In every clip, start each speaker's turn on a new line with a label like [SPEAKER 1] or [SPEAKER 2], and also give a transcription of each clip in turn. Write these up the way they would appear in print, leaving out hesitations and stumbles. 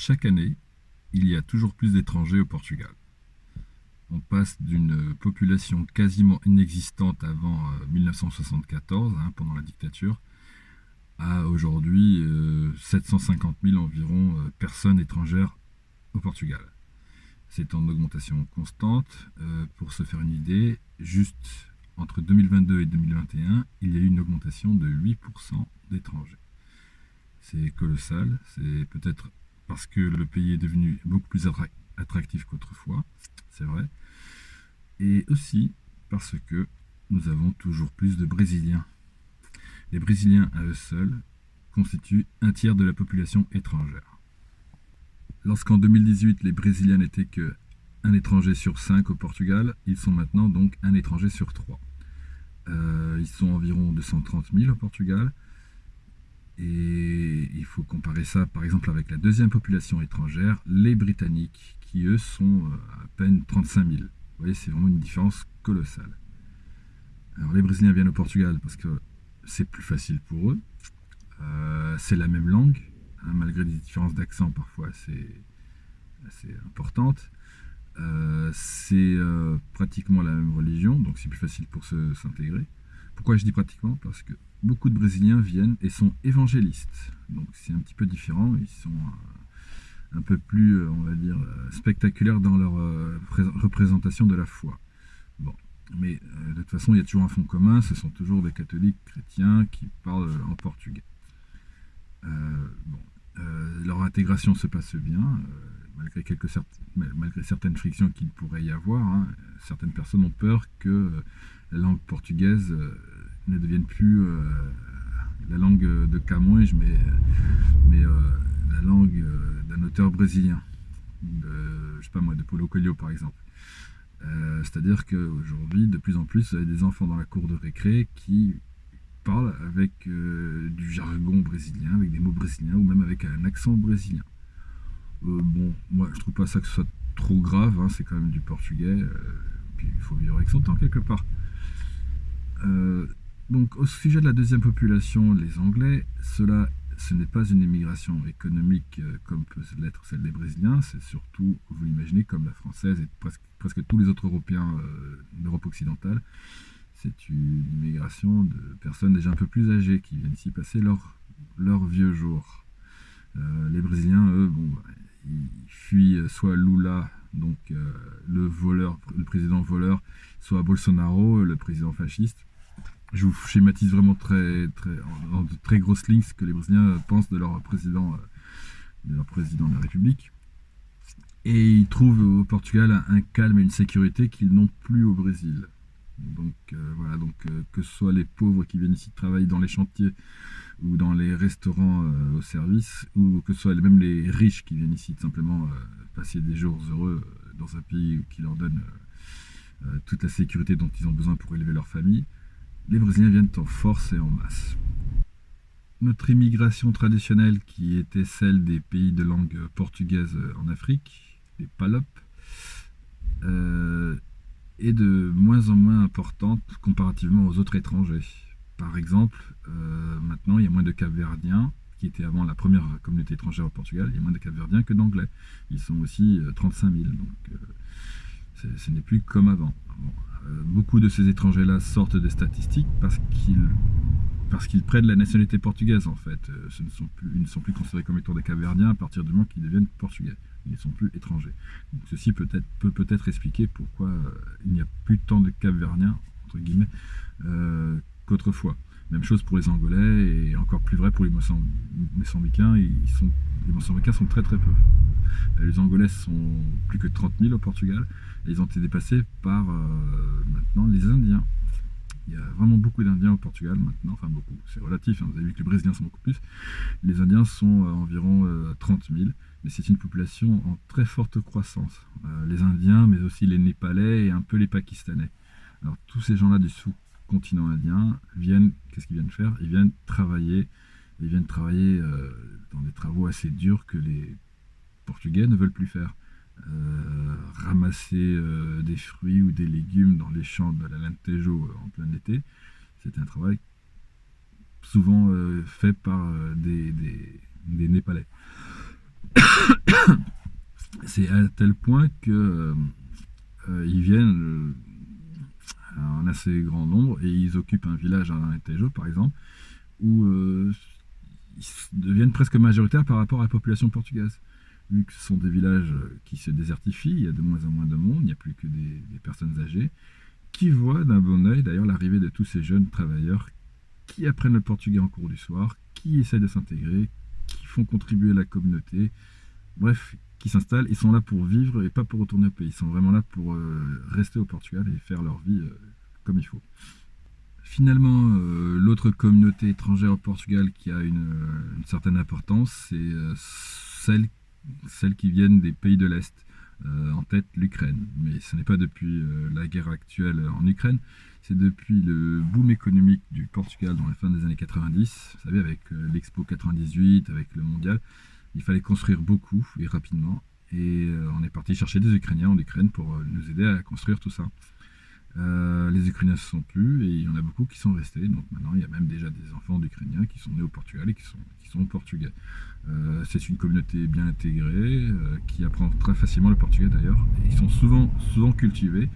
[SPEAKER 1] Chaque année, il y a toujours plus d'étrangers au Portugal. On passe d'une population quasiment inexistante avant 1974, pendant la dictature, à aujourd'hui 750 000 environ personnes étrangères au Portugal. C'est en augmentation constante. Pour se faire une idée, juste entre 2022 et 2021, il y a eu une augmentation de 8% d'étrangers. C'est colossal, c'est peut-être parce que le pays est devenu beaucoup plus attractif qu'autrefois, c'est vrai, et aussi parce que nous avons toujours plus de Brésiliens. Les Brésiliens à eux seuls constituent un tiers de la population étrangère. Lorsqu'en 2018 les Brésiliens n'étaient que un étranger sur 5 au Portugal, ils sont maintenant donc un étranger sur 3. Ils sont environ 230 000 au Portugal. Et il faut comparer ça par exemple avec la deuxième population étrangère, les Britanniques, qui eux sont à peine 35 000. Vous voyez, c'est vraiment une différence colossale. Alors les Brésiliens viennent au Portugal parce que c'est plus facile pour eux. C'est la même langue, malgré des différences d'accent parfois assez importantes. C'est pratiquement la même religion, donc c'est plus facile pour s'intégrer. Pourquoi je dis pratiquement? Parce que beaucoup de Brésiliens viennent et sont évangélistes. Donc c'est un petit peu différent. Ils sont un peu plus, on va dire, spectaculaires dans leur représentation de la foi. Bon. Mais de toute façon, il y a toujours un fond commun. Ce sont toujours des catholiques chrétiens qui parlent en portugais. Leur intégration se passe bien, malgré certaines frictions qu'il pourrait y avoir. Certaines personnes ont peur que la langue portugaise ne devienne plus la langue de Camões, mais la langue d'un auteur brésilien, je sais pas moi, de Paulo Coelho par exemple. C'est-à-dire qu'aujourd'hui, de plus en plus, vous avez des enfants dans la cour de récré qui parlent avec du jargon brésilien, avec des mots brésiliens, ou même avec un accent brésilien. Bon, moi je trouve pas ça que ce soit trop grave, c'est quand même du portugais, puis il faut vivre avec son temps quelque part. Donc au sujet de la deuxième population, les Anglais, ce n'est pas une immigration économique comme peut l'être celle des Brésiliens, c'est surtout, vous l'imaginez, comme la française et presque tous les autres Européens d'Europe occidentale. C'est une immigration de personnes déjà un peu plus âgées qui viennent ici passer leur vieux jours. Les Brésiliens, eux, ils fuient soit Lula, donc le président voleur, soit Bolsonaro, le président fasciste. Je vous schématise vraiment en de très grosses lignes ce que les Brésiliens pensent de leur président de la République. Et ils trouvent au Portugal un calme et une sécurité qu'ils n'ont plus au Brésil. Donc voilà, que ce soit les pauvres qui viennent ici travailler dans les chantiers ou dans les restaurants au service, ou que ce soit même les riches qui viennent ici simplement passer des jours heureux dans un pays qui leur donne toute la sécurité dont ils ont besoin pour élever leur famille, les Brésiliens viennent en force et en masse. Notre immigration traditionnelle, qui était celle des pays de langue portugaise en Afrique, les PALOP, est de moins en moins importante comparativement aux autres étrangers. Par exemple, maintenant il y a moins de Cap-Verdiens, qui étaient avant la première communauté étrangère au Portugal, il y a moins de Cap-Verdiens que d'Anglais. Ils sont aussi 35 000, donc ce n'est plus comme avant. Beaucoup de ces étrangers-là sortent des statistiques parce qu'ils prennent la nationalité portugaise en fait. Ils ne sont plus considérés comme étant des Cap-Verdiens à partir du moment qu'ils deviennent portugais. Ils ne sont plus étrangers. Donc ceci peut peut-être expliquer pourquoi il n'y a plus tant de Cap-Verdiens, entre guillemets, qu'autrefois. Même chose pour les Angolais et encore plus vrai pour les Mozambicains. Les Mozambicains sont très très peu. Les Angolais sont plus que 30 000 au Portugal et ils ont été dépassés par maintenant les Indiens. Il y a vraiment beaucoup d'Indiens au Portugal maintenant, enfin beaucoup, c'est relatif, vous avez vu que les Brésiliens sont beaucoup plus. Les Indiens sont environ 30 000, mais c'est une population en très forte croissance. Les Indiens, mais aussi les Népalais et un peu les Pakistanais. Alors tous ces gens-là du sous-continent indien qu'est-ce qu'ils viennent faire? Ils viennent travailler dans des travaux assez durs que les Portugais ne veulent plus faire. Ramasser des fruits ou des légumes dans les champs de l'Alentejo en plein été, c'est un travail souvent fait par des Népalais. C'est à tel point que ils viennent en assez grand nombre et ils occupent un village à Alentejo, par exemple, où ils deviennent presque majoritaires par rapport à la population portugaise. Vu que ce sont des villages qui se désertifient, il y a de moins en moins de monde, il n'y a plus que des personnes âgées, qui voient d'un bon oeil d'ailleurs l'arrivée de tous ces jeunes travailleurs qui apprennent le portugais en cours du soir, qui essaient de s'intégrer, qui font contribuer la communauté, bref, qui s'installent. Ils sont là pour vivre et pas pour retourner au pays. Ils sont vraiment là pour rester au Portugal et faire leur vie comme il faut. Finalement, l'autre communauté étrangère au Portugal qui a une certaine importance, c'est celles qui viennent des pays de l'Est. En tête l'Ukraine. Mais ce n'est pas depuis la guerre actuelle en Ukraine, c'est depuis le boom économique du Portugal dans la fin des années 90, vous savez, avec l'Expo 98, avec le mondial. Il fallait construire beaucoup et rapidement. Et on est parti chercher des Ukrainiens en Ukraine pour nous aider à construire tout ça. Les Ukrainiens ne se sont plus et il y en a beaucoup qui sont restés. Donc maintenant, il y a même déjà des enfants d'Ukrainiens qui sont nés au Portugal et qui sont portugais. C'est une communauté bien intégrée qui apprend très facilement le portugais d'ailleurs. Ils sont souvent cultivés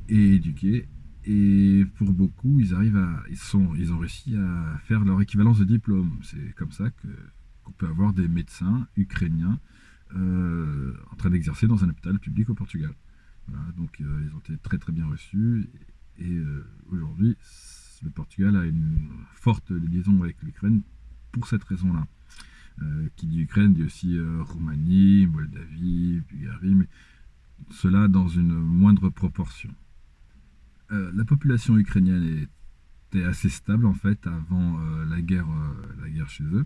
[SPEAKER 1] et éduqués. Et pour beaucoup, ils ont réussi à faire leur équivalence de diplôme. C'est comme ça qu'on peut avoir des médecins ukrainiens en train d'exercer dans un hôpital public au Portugal. Voilà, donc ils ont été très très bien reçus et aujourd'hui le Portugal a une forte liaison avec l'Ukraine pour cette raison-là. Qui dit Ukraine dit aussi Roumanie, Moldavie, Bulgarie, mais cela dans une moindre proportion. La population ukrainienne était assez stable en fait avant la guerre chez eux.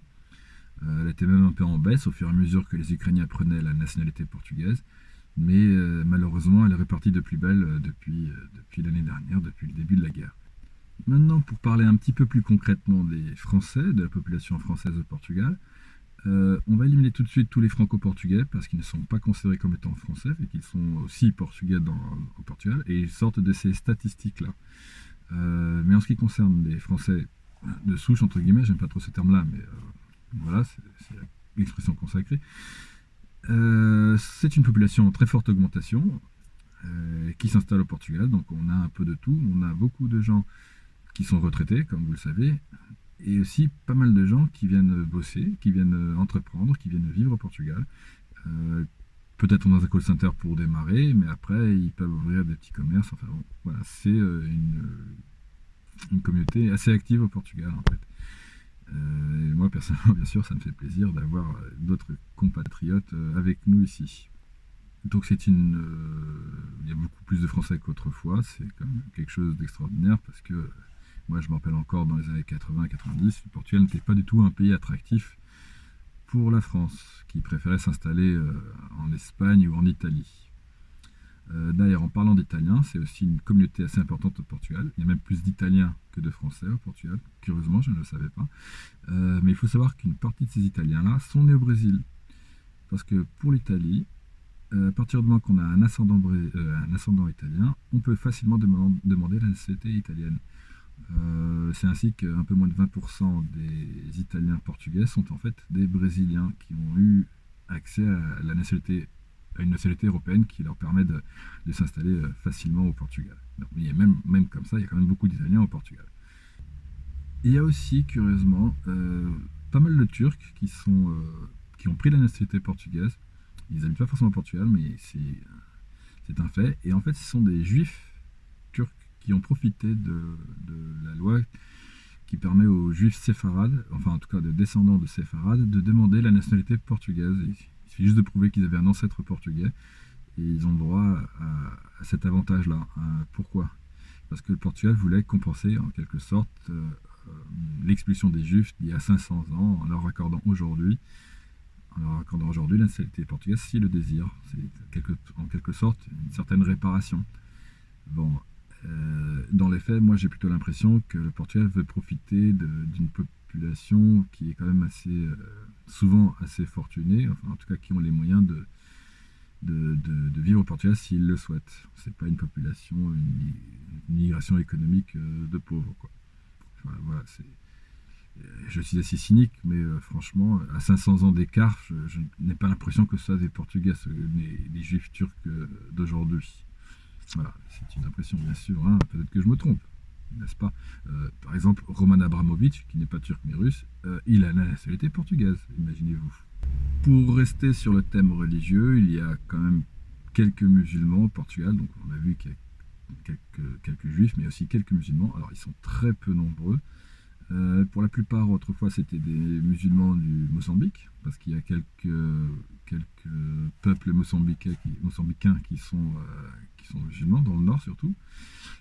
[SPEAKER 1] Elle était même un peu en baisse au fur et à mesure que les Ukrainiens prenaient la nationalité portugaise. Mais malheureusement, elle est repartie de plus belle depuis l'année dernière, depuis le début de la guerre. Maintenant, pour parler un petit peu plus concrètement des Français, de la population française au Portugal, on va éliminer tout de suite tous les franco-portugais parce qu'ils ne sont pas considérés comme étant français et qu'ils sont aussi portugais au Portugal et ils sortent de ces statistiques-là. Mais en ce qui concerne les Français de souche, entre guillemets, j'aime pas trop ce terme-là, mais voilà, c'est l'expression consacrée. C'est une population en très forte augmentation qui s'installe au Portugal, donc on a un peu de tout. On a beaucoup de gens qui sont retraités, comme vous le savez, et aussi pas mal de gens qui viennent bosser, qui viennent entreprendre, qui viennent vivre au Portugal. Peut-être dans un call center pour démarrer, mais après ils peuvent ouvrir des petits commerces. Enfin bon, voilà, c'est une communauté assez active au Portugal en fait. Et moi personnellement, bien sûr, ça me fait plaisir d'avoir d'autres compatriotes avec nous ici. Donc il y a beaucoup plus de Français qu'autrefois, c'est quand même quelque chose d'extraordinaire parce que moi je me rappelle encore dans les années 80-90, le Portugal n'était pas du tout un pays attractif pour la France, qui préférait s'installer en Espagne ou en Italie. D'ailleurs, en parlant d'italien, c'est aussi une communauté assez importante au Portugal. Il y a même plus d'Italiens que de Français au Portugal. Curieusement, je ne le savais pas. Mais il faut savoir qu'une partie de ces Italiens-là sont nés au Brésil. Parce que pour l'Italie, à partir du moment qu'on a un ascendant italien, on peut facilement demander la nationalité italienne. C'est ainsi qu'un peu moins de 20% des Italiens portugais sont en fait des Brésiliens qui ont eu accès à une nationalité européenne qui leur permet de s'installer facilement au Portugal. Donc, il y a même comme ça, il y a quand même beaucoup d'Italiens au Portugal. Il y a aussi, curieusement, pas mal de Turcs qui ont pris la nationalité portugaise. Ils n'habitent pas forcément au Portugal, mais c'est un fait. Et en fait, ce sont des juifs turcs qui ont profité de la loi qui permet aux juifs séfarades, enfin en tout cas de descendants de séfarades, de demander la nationalité portugaise. Il suffit juste de prouver qu'ils avaient un ancêtre portugais et ils ont le droit à cet avantage-là. Pourquoi ? Parce que le Portugal voulait compenser en quelque sorte l'expulsion des juifs d'il y a 500 ans en leur accordant aujourd'hui la nationalité portugaise s'ils le désirent. C'est en quelque sorte une certaine réparation. Bon, dans les faits, moi j'ai plutôt l'impression que le Portugal veut profiter d'une population qui est quand même souvent assez fortunée, enfin en tout cas qui ont les moyens de vivre au Portugal s'ils le souhaitent. C'est pas une population, une migration économique de pauvres, quoi. Voilà, Je suis assez cynique, mais franchement, à 500 ans d'écart, je n'ai pas l'impression que ce soit des Portugais, les Juifs turcs d'aujourd'hui. Voilà, c'est une impression, bien sûr, hein, peut-être que je me trompe, n'est-ce pas? Par exemple, Roman Abramovich, qui n'est pas turc mais russe, il a la nationalité portugaise, imaginez-vous. Pour rester sur le thème religieux, il y a quand même quelques musulmans au Portugal, donc on a vu qu'il y a quelques juifs, mais aussi quelques musulmans. Alors ils sont très peu nombreux. Pour la plupart, autrefois, c'était des musulmans du Mozambique, parce qu'il y a quelques peuples mozambicains qui sont musulmans, dans le nord surtout.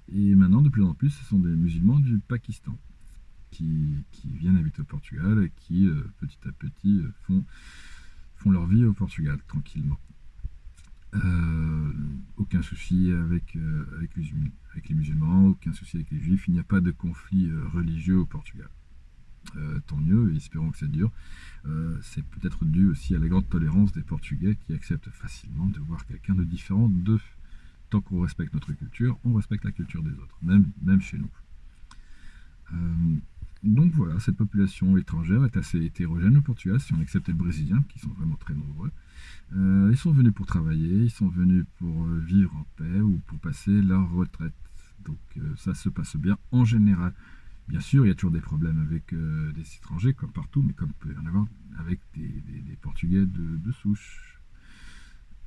[SPEAKER 1] Et maintenant, de plus en plus, ce sont des musulmans du Pakistan qui viennent habiter au Portugal et qui, petit à petit, font leur vie au Portugal, tranquillement. Aucun souci avec les musulmans, aucun souci avec les juifs, il n'y a pas de conflit religieux au Portugal. Tant mieux, et espérons que ça dure. C'est peut-être dû aussi à la grande tolérance des Portugais qui acceptent facilement de voir quelqu'un de différent d'eux. Tant qu'on respecte notre culture, on respecte la culture des autres, même chez nous. Euh, donc voilà, cette population étrangère est assez hétérogène au Portugal, si on accepte les Brésiliens, qui sont vraiment très nombreux. Ils sont venus pour travailler, ils sont venus pour vivre en paix ou pour passer leur retraite. Donc ça se passe bien en général. Bien sûr, il y a toujours des problèmes avec des étrangers, comme partout, mais comme il peut y en avoir avec des Portugais de souche.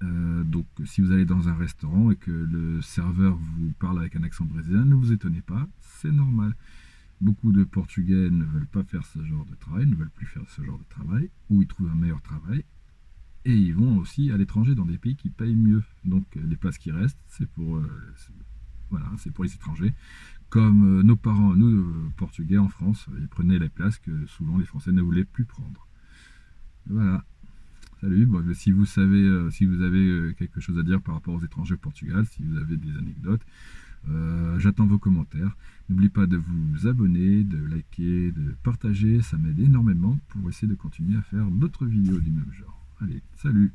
[SPEAKER 1] Donc si vous allez dans un restaurant et que le serveur vous parle avec un accent brésilien, ne vous étonnez pas, c'est normal. Beaucoup de Portugais ne veulent pas faire ce genre de travail, ne veulent plus faire ce genre de travail, ou ils trouvent un meilleur travail, et ils vont aussi à l'étranger dans des pays qui payent mieux. Donc les places qui restent, voilà, c'est pour les étrangers. Comme nos parents, nous, Portugais en France, ils prenaient les places que souvent les Français ne voulaient plus prendre. Voilà. Salut, bon, si vous avez quelque chose à dire par rapport aux étrangers au Portugal, si vous avez des anecdotes, j'attends vos commentaires. N'oubliez pas de vous abonner, de liker, de partager, ça m'aide énormément pour essayer de continuer à faire d'autres vidéos du même genre. Allez, salut!